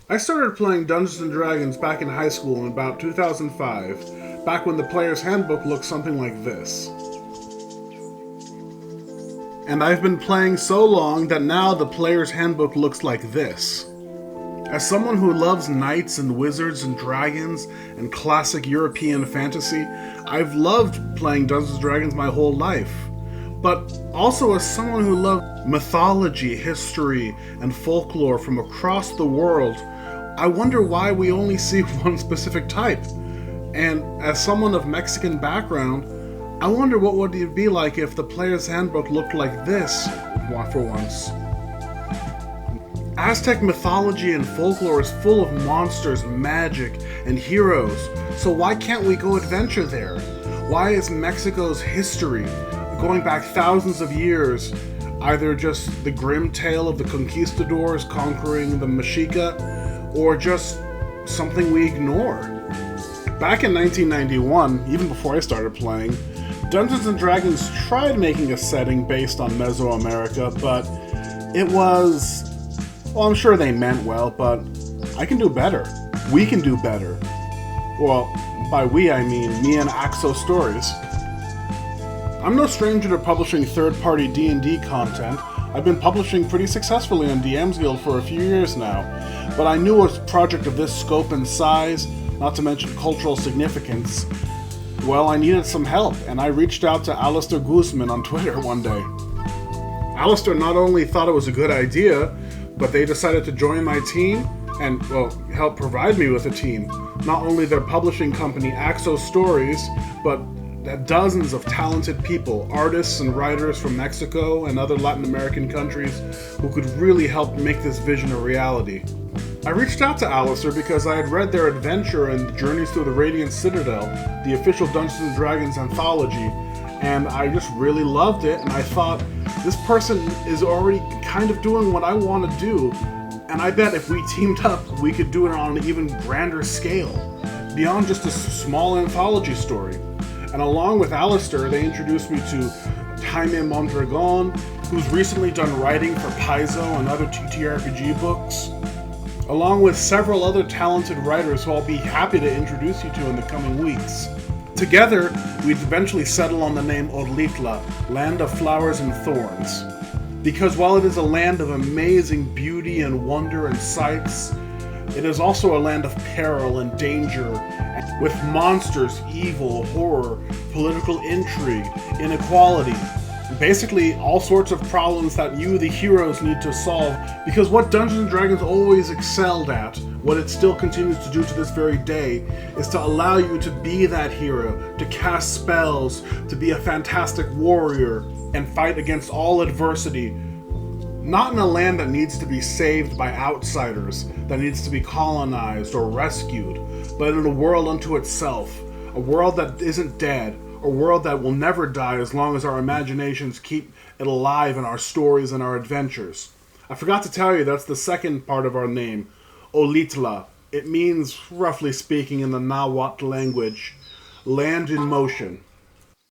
I started playing Dungeons and Dragons back in high school in about 2005, back when the player's handbook looked something like this. And I've been playing so long that now the player's handbook looks like this. As someone who loves knights and wizards and dragons and classic European fantasy, I've loved playing Dungeons and Dragons my whole life. But also as someone who loves mythology, history, and folklore from across the world, I wonder why we only see one specific type. And as someone of Mexican background, I wonder what would it be like if the player's handbook looked like this for once. Aztec mythology and folklore is full of monsters, magic, and heroes, so why can't we go adventure there? Why is Mexico's history, going back thousands of years, either just the grim tale of the conquistadors conquering the Mexica, or just something we ignore? Back in 1991, even before I started playing, Dungeons and Dragons tried making a setting based on Mesoamerica, but it was... well, I'm sure they meant well, but I can do better. We can do better. Well, by we I mean me and Axo Stories. I'm no stranger to publishing third-party D&D content. I've been publishing pretty successfully on DM's Guild for a few years now, but I knew a project of this scope and size, not to mention cultural significance, well, I needed some help, and I reached out to Alistair Guzman on Twitter one day. Alistair not only thought it was a good idea, but they decided to join my team and, well, help provide me with a team. Not only their publishing company, Axo Stories, but dozens of talented people, artists and writers from Mexico and other Latin American countries who could really help make this vision a reality. I reached out to Alistair because I had read their adventure in Journeys Through the Radiant Citadel, the official Dungeons and Dragons anthology, and I just really loved it, and I thought, this person is already kind of doing what I want to do, and I bet if we teamed up, we could do it on an even grander scale, beyond just a small anthology story. And along with Alistair, they introduced me to Jaime Mondragon, who's recently done writing for Paizo and other TTRPG books, along with several other talented writers who I'll be happy to introduce you to in the coming weeks. Together, we'd eventually settle on the name Ollitla, Land of Flowers and Thorns. Because while it is a land of amazing beauty and wonder and sights, it is also a land of peril and danger, with monsters, evil, horror, political intrigue, inequality, basically all sorts of problems that you, the heroes, need to solve, because what Dungeons & Dragons always excelled at, what it still continues to do to this very day, is to allow you to be that hero, to cast spells, to be a fantastic warrior, and fight against all adversity. Not in a land that needs to be saved by outsiders, that needs to be colonized or rescued, but in a world unto itself, a world that isn't dead, a world that will never die as long as our imaginations keep it alive in our stories and our adventures. I forgot to tell you, that's the second part of our name, Ollitla. It means, roughly speaking in the Nahuatl language, land in motion.